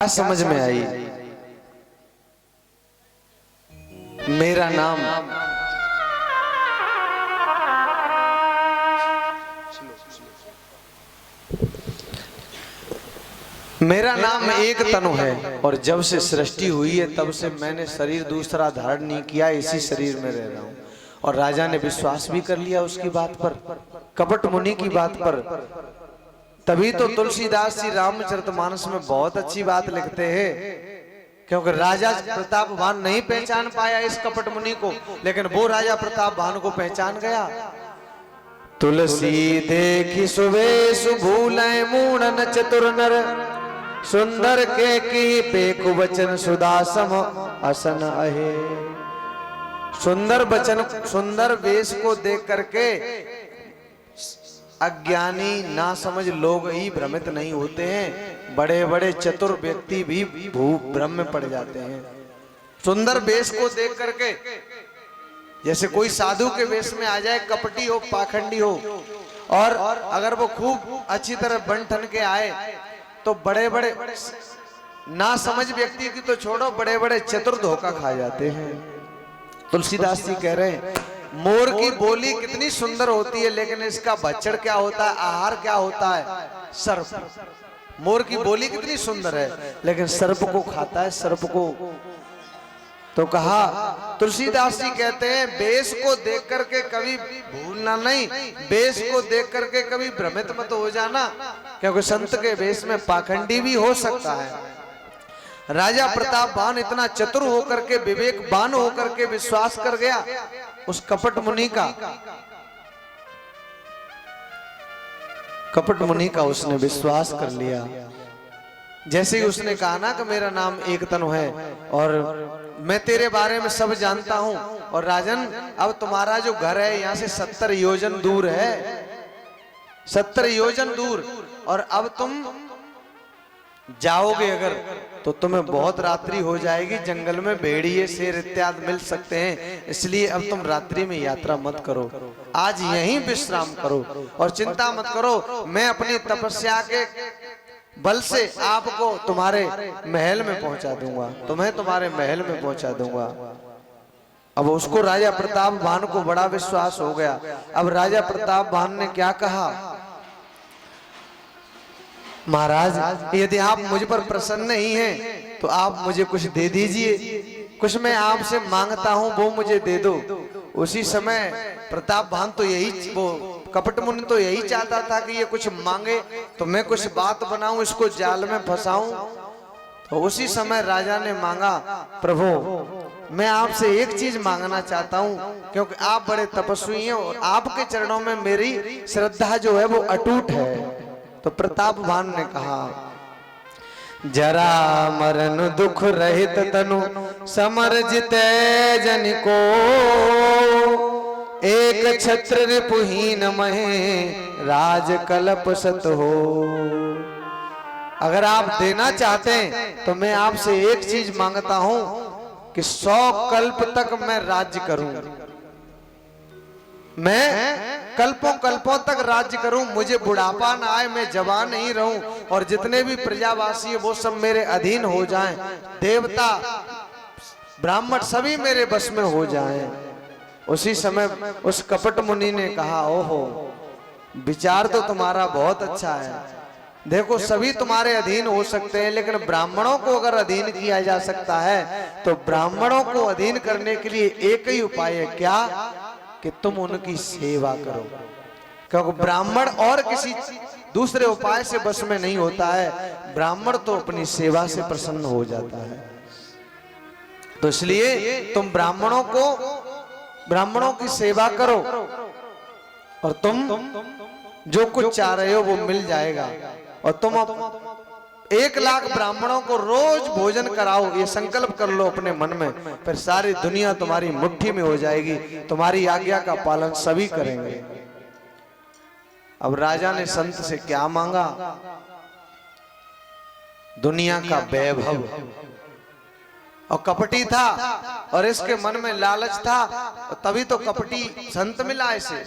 समझ में आई। मेरा नाम एक तनु है और जब से सृष्टि हुई है तब से मैंने शरीर दूसरा धारण नहीं किया, इसी शरीर में रह रहा हूं। और राजा ने विश्वास भी कर लिया उसकी बात पर, कपट मुनि की बात पर। तभी तो तुलसीदास जी रामचरितमानस में बहुत अच्छी बात लिखते हैं, क्योंकि राजा प्रतापवान नहीं पहचान पाया इस कपट मुनि को, लेकिन वो राजा प्रतापवान को पहचान गया। तुलसी देखी सुवेश भूलय मूढ़न चतुर नर, सुंदर के की पेकु वचन सुदासम असन अहे। सुंदर वचन, सुंदर वेश को देख करके अज्ञानी ना समझ लोग ही भ्रमित नहीं होते हैं, बड़े बड़े चतुर व्यक्ति भी भ्रम में पड़ जाते हैं। सुंदर वेश को देख करके, जैसे कोई साधु के वेश में आ जाए, कपटी हो पाखंडी हो, और अगर वो खूब अच्छी तरह बन ठन के आए तो बड़े बड़े ना समझ व्यक्ति की तो छोड़ो, बड़े बड़े चतुर धोखा खा जाते हैं। तुलसीदास जी कह रहे हैं, मोर की बोली कितनी सुंदर होती है, लेकिन इसका भक्षण क्या होता है, आहार क्या होता है, सर्प। मोर की बोली कितनी सुंदर है, लेकिन सर्प को खाता है, सर्प को। तो कहा, तुलसीदास जी कहते हैं, वेश को देख करके कभी भूलना नहीं, वेश को देख करके कभी भ्रमित मत हो जाना, क्योंकि संत के वेश में पाखंडी भी हो सकता है। राजा प्रतापवान इतना चतुर होकर के, विवेकवान होकर के विश्वास कर गया उस कपट मुनि का। कपट मुनि का उसने विश्वास कर लिया। जैसे ही उसने कहा ना कि मेरा नाम एक तनु है और मैं तेरे बारे में सब जानता हूं, और राजन अब तुम्हारा जो घर है यहाँ से 70 योजन दूर है, 70 योजन दूर, और अब तुम जाओगे अगर तो तुम्हें बहुत रात्रि हो जाएगी, जंगल में भेड़िए शेर इत्यादि मिल सकते हैं, इसलिए अब तुम रात्रि में यात्रा मत करो, आज यहीं विश्राम करो और चिंता मत करो। मैं अपनी तपस्या के बल से आपको तुम्हारे महल में पहुंचा दूंगा, तुम्हें तुम्हारे महल में पहुंचा दूंगा। अब उसको राजा प्रतापवान को बड़ा विश्वास हो गया। अब राजा प्रतापवान ने क्या कहा, महाराज यदि आप मुझ पर प्रसन्न नहीं हैं तो आप मुझे कुछ दे दीजिए, कुछ मैं आपसे मांगता हूं वो मुझे दे दो। उसी समय प्रतापवान तो यही, वो कपट मुनि तो यही चाहता था कि ये कुछ मांगे तो मैं कुछ बात बनाऊं, इसको जाल में फंसाऊं। तो उसी समय राजा ने मांगा, प्रभु मैं आपसे एक चीज मांगना चाहता हूं, क्योंकि आप बड़े तपस्वी हैं और आपके चरणों में मेरी श्रद्धा जो है वो अटूट है। तो प्रतापवान ने कहा, जरा मरण दुख रहित तनु समर जिते जन को, एक छत्र रिपुहीन महे राज कल्प सत हो। अगर आप देना चाहते हैं तो मैं आपसे एक चीज मांगता हूं कि 100 कल्प तक मैं राज्य करूं, मैं कल्पों कल्पों तक राज्य करूं, मुझे बुढ़ापा ना आए, मैं जवान नहीं रहूं, और जितने भी प्रजावासी है वो सब मेरे अधीन हो जाएं, देवता ब्राह्मण सभी मेरे बस में हो जाएं। उसी समय उस कपट मुनि ने कहा, ओहो विचार तो तुम्हारा बहुत अच्छा है, देखो सभी तुम्हारे अधीन हो सकते हैं, लेकिन ब्राह्मणों को अगर अधीन किया जा सकता है तो ब्राह्मणों को अधीन करने के लिए एक ही उपाय है, क्या कि तुम उनकी सेवा करो, क्योंकि ब्राह्मण और किसी दूसरे उपाय से बस में नहीं होता है, ब्राह्मण तो अपनी सेवा से प्रसन्न हो जाता है। तो इसलिए तुम ब्राह्मणों की सेवा करो और तुम जो कुछ चाह रहे हो वो मिल जाएगा, और तुम 1 लाख ब्राह्मणों को रोज भोजन कराओ, ये संकल्प कर लो अपने मन में, फिर सारी दुनिया तुम्हारी मुट्ठी में हो जाएगी, तुम्हारी आज्ञा का पालन सभी करेंगे। अब राजा ने संत से क्या मांगा, दुनिया का वैभव, और कपटी था और इसके मन में लालच था, तभी तो कपटी संत मिला इसे।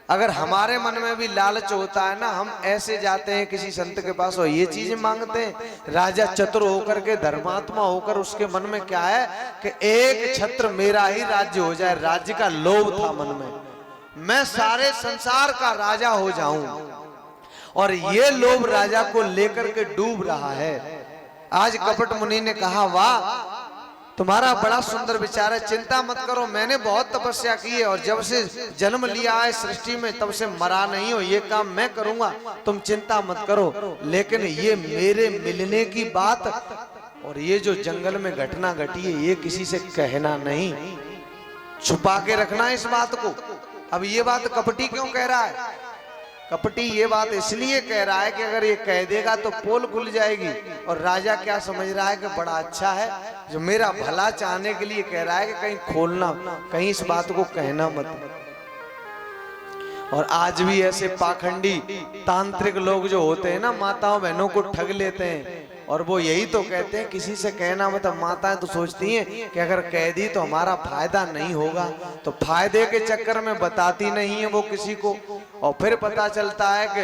अगर हमारे मन में भी लालच होता है ना, हम ऐसे जाते हैं किसी संत के पास और ये चीजें मांगते हैं। राजा चतुर होकर के, धर्मात्मा होकर, उसके मन में क्या है कि एक छत्र मेरा ही राज्य हो जाए। राज्य का लोभ था मन में, मैं सारे संसार का राजा हो जाऊं, और ये लोभ राजा को लेकर के डूब रहा है। आज कपट मुनि ने कहा, वाह तुम्हारा बड़ा सुंदर विचार है, चिंता मत करो, मैंने बहुत तपस्या की है और जब से जन्म लिया है सृष्टि में तब से मरा नहीं हो, ये काम मैं करूंगा, तुम चिंता मत करो। लेकिन ये मेरे मिलने की बात और ये जो जंगल में घटना घटी है, ये किसी से कहना नहीं, छुपा के रखना इस बात को। अब ये बात कपटी क्यों कह रहा है? कपटी ये बात इसलिए कह रहा है कि अगर ये कह देगा तो पोल खुल जाएगी, और राजा क्या समझ रहा है कि बड़ा अच्छा है, जो मेरा भला चाहने के लिए कह रहा है कि कहीं खोलना, कहीं इस बात को कहना मत। और आज भी ऐसे पाखंडी तांत्रिक लोग जो होते हैं ना, माताओं बहनों को ठग लेते हैं, और वो यही तो कहते हैं किसी से कहना मत। माताएं तो सोचती हैं कि अगर कह दी तो हमारा फायदा नहीं होगा, तो फायदे के चक्कर में बताती नहीं है वो किसी को, और फिर पता चलता है कि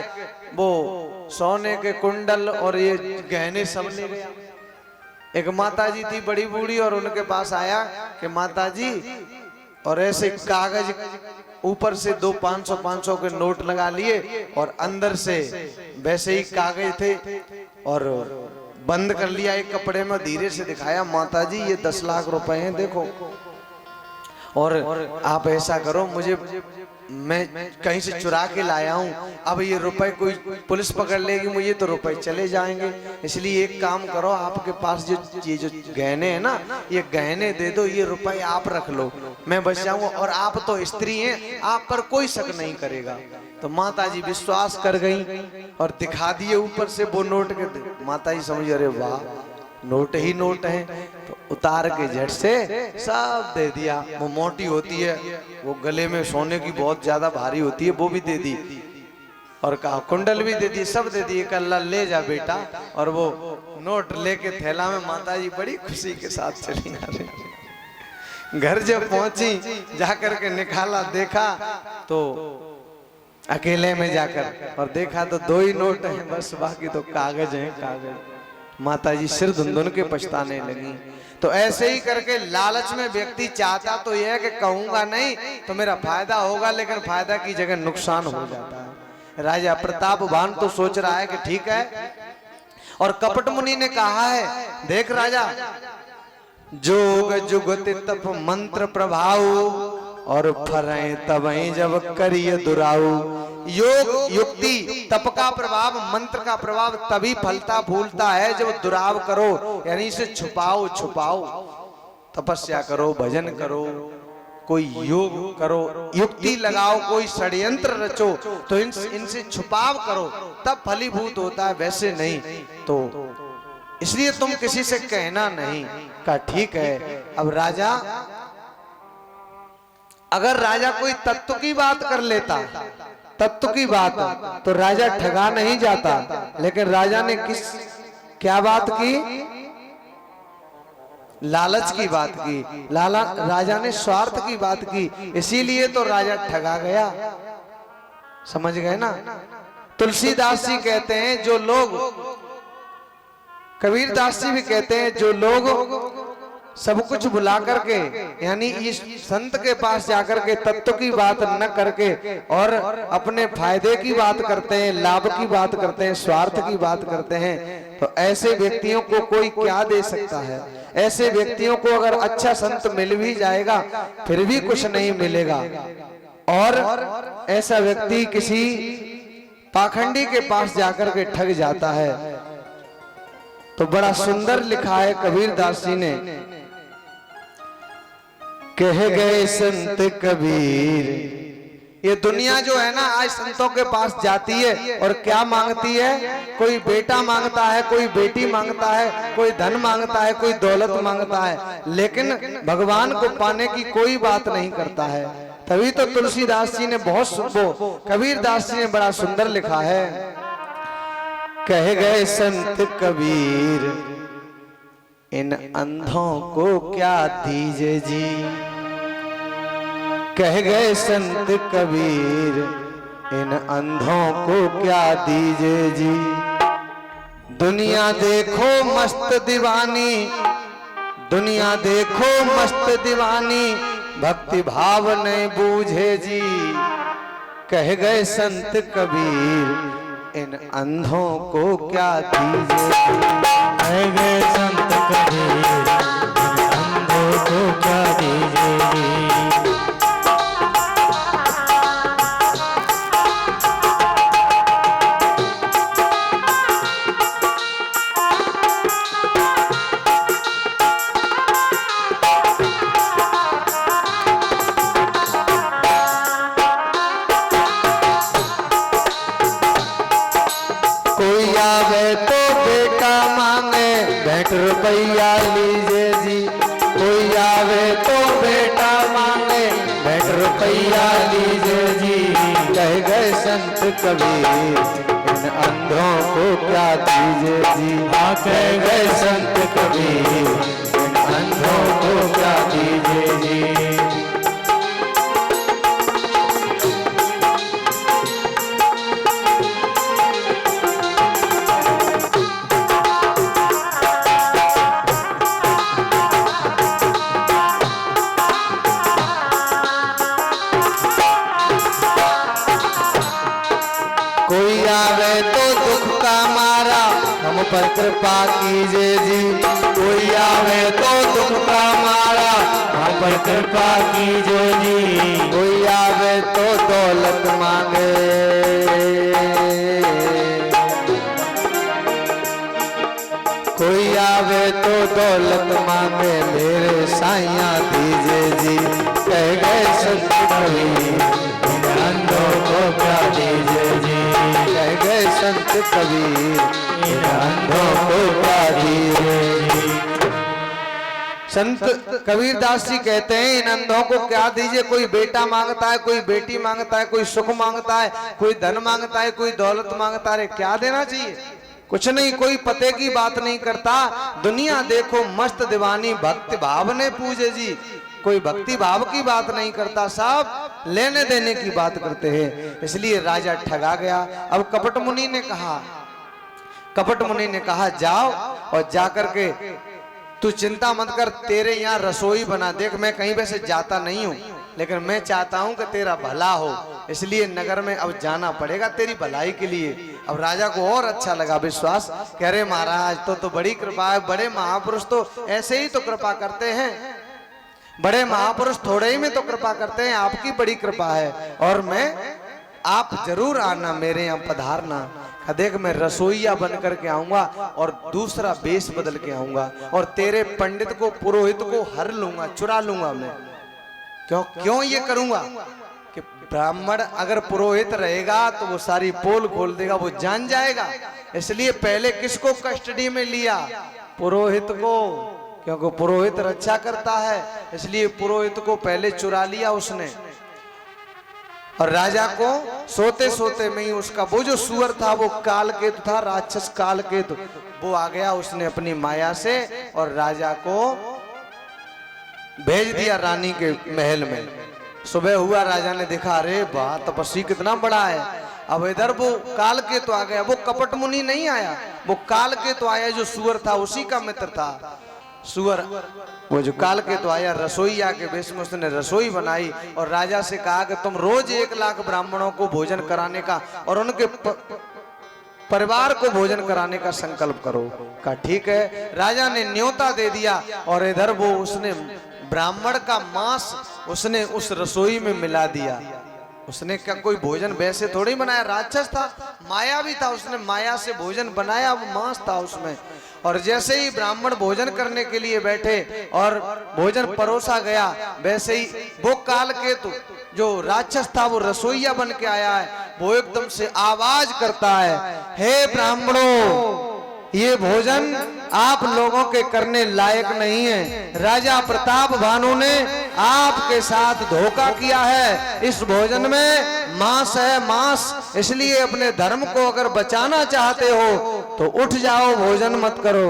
वो सोने के कुंडल और ये गहने सब ले गया। एक माता जी थी बड़ी बूढ़ी, और उनके पास आया कि माता जी, और ऐसे कागज ऊपर से 2 500 के नोट लगा लिए और अंदर से वैसे ही कागज थे, और बंद कर लिया एक कपड़े में, धीरे से दिखाया, माता जी ये 10 लाख रुपए हैं देखो, और आप ऐसा करो, मुझे मैं कहीं से चुरा के लाया हूं, अब ये रुपए कोई पुलिस पकड़ लेगी मुझे तो रुपए चले जाएंगे, इसलिए एक काम करो, आपके पास ये जो गहने हैं ना, ये गहने दे दो, ये रुपए आप रख लो, मैं बच जाऊंगा, और आप तो स्त्री हैं, आप पर कोई शक नहीं करेगा। तो माता जी विश्वास कर गई और दिखा दिए ऊपर से वो नोट के। माता जी समझ, अरे वाह नोट ही नोट है, तो उतार के झट से सब दे दिया। वो मोटी होती है, वो गले में सोने की बहुत ज्यादा भारी होती है, वो भी दे दी, और कहा कुंडल भी दे दी, सब दे दिए, कल्ला ले जा बेटा, और वो नोट लेके थैला में माता जी बड़ी खुशी के साथ चली आ रही। घर जब पहुंची, जाकर के निकाला, देखा तो अकेले में जाकर, और देखा तो 2 ही नोट हैं बस, बाकी तो कागज हैं कागज। माता जी सिर धुंधुन के पछताने लगी। तो ऐसे ही करके लालच में व्यक्ति चाहता तो यह है कि कहूंगा नहीं तो मेरा फायदा होगा, लेकिन फायदा की जगह नुकसान हो जाता है। राजा प्रतापवान तो सोच रहा है कि ठीक है, और कपट मुनि ने कहा है, देख राजा, जोग जुगति तप मंत्र प्रभाव, और फरें तबई जब करिए दुराऊ। योग युक्ति तप का प्रभाव, मंत्र का प्रभाव तभी फलता फूलता है जब दुराव करो, यानी इसे छुपाओ छुपाओ, तपस्या करो, भजन करो, कोई योग करो, युक्ति लगाओ, कोई षड्यंत्र रचो, तो इनसे छुपाव करो, तब फलीभूत होता है, वैसे नहीं। तो इसलिए तुम किसी से कहना नहीं। कहा ठीक है। अब राजा, अगर राजा कोई तत्व की बात कर लेता, तत्व की बात, तो राजा ठगा नहीं जाता, लेकिन राजा ने क्या बात की? लालच की बात की, राजा ने स्वार्थ की बात की, इसीलिए तो राजा ठगा गया। समझ गए ना? तुलसीदास जी कहते हैं, जो लोग, कबीरदास जी भी कहते हैं, जो लोग सब कुछ भुला करके, यानी इस संत के पास जाकर के तत्व की बात न करके और अपने फायदे की बात करते हैं, लाभ की बात करते हैं, स्वार्थ की बात करते हैं, तो ऐसे व्यक्तियों को कोई क्या दे सकता है? ऐसे व्यक्तियों को अगर अच्छा संत मिल भी जाएगा फिर भी कुछ नहीं मिलेगा। और ऐसा व्यक्ति किसी पाखंडी के पास जाकर के ठग जाता है। तो बड़ा सुंदर लिखा है कबीरदास जी ने, कह गए संत कबीर, ये दुनिया जो है ना आज संतों के पास जाती है और क्या मांगती है? कोई बेटा मांगता है, कोई बेटी मांगता है, कोई धन मांगता है, कोई दौलत मांगता है, लेकिन भगवान को पाने की कोई बात नहीं करता है। तभी तो तुलसीदास जी ने कबीरदास जी ने बड़ा सुंदर लिखा है, कह गए संत कबीर, इन अंधों को क्या दीजे जी। कह गए संत कबीर, इन अंधों को क्या दीजिए जी। दुनिया देखो मस्त दीवानी, दुनिया देखो मस्त दीवानी, भक्ति भाव नहीं बूझे जी। कह गए संत कबीर इन अंधों को क्या दीजिए। कह गए संत कबीर इन अंधों को क्या दीजिए। रुपया लीजिए जी। कोई आवे तो बेटा मांगे 20 रुपया लीजिए जी। कह गए संत कबीर इन अंधों को क्या दीजिए जी। कह गए संत कबीर इन अंधों को क्या दीजिए जी। पर कृपा कीजिए जी। कोई आवे तो दुख का मारा हम पर कृपा कीजिए जी। कोई आवे तो दौलत मांगे, कोई आवे तो दौलत मांगे मेरे साइया दीजिए जी। कह गए संत कबीर इन अंधों को क्या दीजिए जी। कह गए संत कबीर इन अंधों को क्या दीजिए। संत कबीर दास जी कहते हैं इन अंधों को क्या दीजिए। कोई बेटा मांगता है, कोई बेटी मांगता है, कोई सुख मांगता है, कोई धन मांगता है, कोई दौलत मांगता है। क्या देना चाहिए? कुछ नहीं। कोई पते की बात नहीं करता। दुनिया देखो मस्त दीवानी, भक्ति भाव ने पूजे जी। कोई भक्ति भाव की बात नहीं करता, सब लेने देने की बात करते हैं। इसलिए राजा ठगा गया। अब कपट मुनि ने कहा, कपट मुनि ने कहा जाओ और जाकर के तू चिंता मत कर, तेरे यहाँ रसोई बना। देख मैं कहीं वैसे जाता नहीं हूँ, लेकिन मैं चाहता हूँ कि तेरा भला हो, इसलिए नगर में अब जाना पड़ेगा तेरी भलाई के लिए। अब राजा को और अच्छा लगा विश्वास, कह रहे महाराज तो बड़ी कृपा है। बड़े महापुरुष तो ऐसे ही तो कृपा करते हैं, बड़े महापुरुष थोड़े ही में तो कृपा करते हैं। आपकी बड़ी कृपा है और मैं, आप जरूर आना मेरे यहाँ पधारना। देख मैं रसोईया बन करके आऊंगा और दूसरा बेस बदल के आऊंगा और तेरे पंडित को, पुरोहित को हर लूंगा, चुरा लूंगा मैं। क्यों ये करूंगा कि ब्राह्मण अगर पुरोहित रहेगा तो वो सारी पोल खोल देगा, वो जान जाएगा। इसलिए पहले किसको कस्टडी में लिया? पुरोहित को, क्योंकि पुरोहित रक्षा करता है। इसलिए पुरोहित को पहले चुरा लिया उसने। और राजा को सोते सोते में ही उसका वो जो सुअर था, वो कालकेतु था, राक्षस कालकेतु, वो आ गया। उसने अपनी माया से और राजा को भेज दिया रानी के महल में। सुबह हुआ, राजा ने देखा, अरे वाह तपस्वी कितना बड़ा है। अब इधर वो कालकेतु आ गया। वो कपट मुनि नहीं आया, वो कालकेतु आया जो सुअर था, उसी का मित्र था सुअर। वो जो कालकेतु आया रसोईया के वेश में, उसने रसोई बनाई और राजा से कहा कि तुम रोज 1 लाख ब्राह्मणों को भोजन कराने का और उनके परिवार को भोजन कराने का संकल्प करो। कहा ठीक है। राजा ने न्योता दे दिया और इधर वो उसने ब्राह्मण का मांस उसने उस रसोई में मिला दिया। उसने क्या कोई भोजन वैसे थोड़ी बनाया, राक्षस था, माया भी था, उसने माया से भोजन बनाया, वो मांस था उसमें। और जैसे ही ब्राह्मण भोजन करने के लिए बैठे और भोजन परोसा गया, वैसे ही वो कालकेतु जो राक्षस था वो रसोईया बन के आया है। वो एकदम से आवाज करता है, हे ब्राह्मणों, ये भोजन आप लोगों के करने लायक नहीं है। राजा प्रताप भानु ने आपके साथ धोखा किया है। इस भोजन में मांस है, मांस। इसलिए अपने धर्म को अगर बचाना चाहते हो तो उठ जाओ, भोजन मत करो।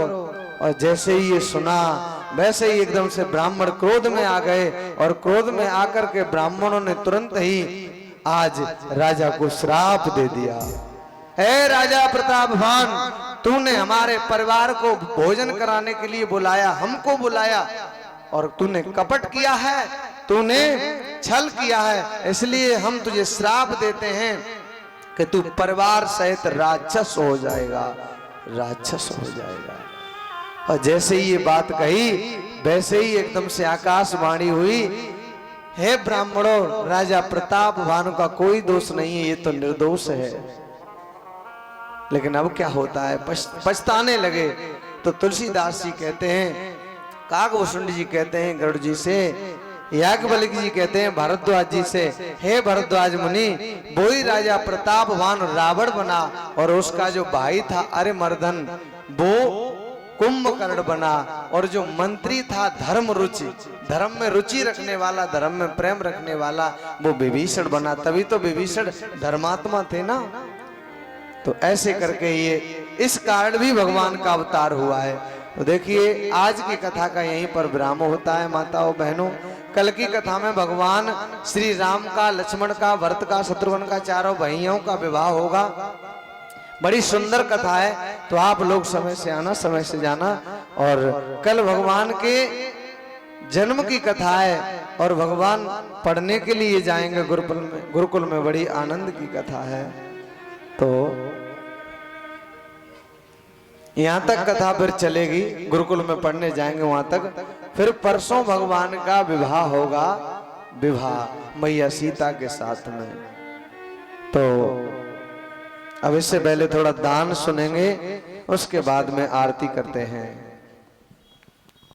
और जैसे ही ये सुना, वैसे ही एकदम से ब्राह्मण क्रोध में आ गए और क्रोध में आकर के ब्राह्मणों ने तुरंत ही आज राजा को श्राप दे दिया। हे राजा प्रतापवान, तूने हमारे परिवार को भोजन कराने के लिए बुलाया, हमको बुलाया, और तूने कपट किया है, तूने छल किया है, इसलिए हम तुझे श्राप देते हैं कि तू परिवार सहित राक्षस हो जाएगा, राक्षस हो जाएगा। और जैसे ही ये बात कही वैसे ही एकदम से आकाशवाणी हुई, हे ब्राह्मणों, राजा प्रताप भानु का कोई दोष नहीं है, ये तो निर्दोष है। लेकिन अब क्या होता है, पछताने लगे। तो तुलसीदास जी कहते हैं, काकभूषुंड जी कहते हैं गरुड़ जी से, याज्ञवल्क्य जी कहते हैं भरद्वाज जी से, हे भरद्वाज मुनि, वो ही राजा प्रताप भानु रावण बना और उसका जो भाई था अरिमर्दन वो कुंभकर्ण बना, और जो मंत्री था धर्म रुचि, धर्म में रुचि रखने वाला, धर्म में प्रेम रखने वाला, वो विभीषण बना। तभी तो विभीषण धर्मात्मा थे ना। तो ऐसे करके ये इस कारण भी भगवान का अवतार हुआ है। तो देखिए आज की कथा का यहीं पर विराम होता है माताओं बहनों। कल की कथा में भगवान श्री राम का, लक्ष्मण का, भरत का, शत्रुघ्न का, चारों भाइयों का विवाह होगा। बड़ी सुंदर कथा है, तो आप लोग समय से आना, समय से जाना। और कल भगवान के जन्म की कथा है और भगवान पढ़ने के लिए जाएंगे गुरुकुल में। गुरुकुल में बड़ी आनंद की कथा है। तो यहाँ तक कथा फिर चलेगी, गुरुकुल में पढ़ने जाएंगे वहां तक। फिर परसों भगवान का विवाह होगा, विवाह मैया सीता के साथ में। तो अब इससे पहले थोड़ा दान सुनेंगे, उसके बाद में आरती करते हैं।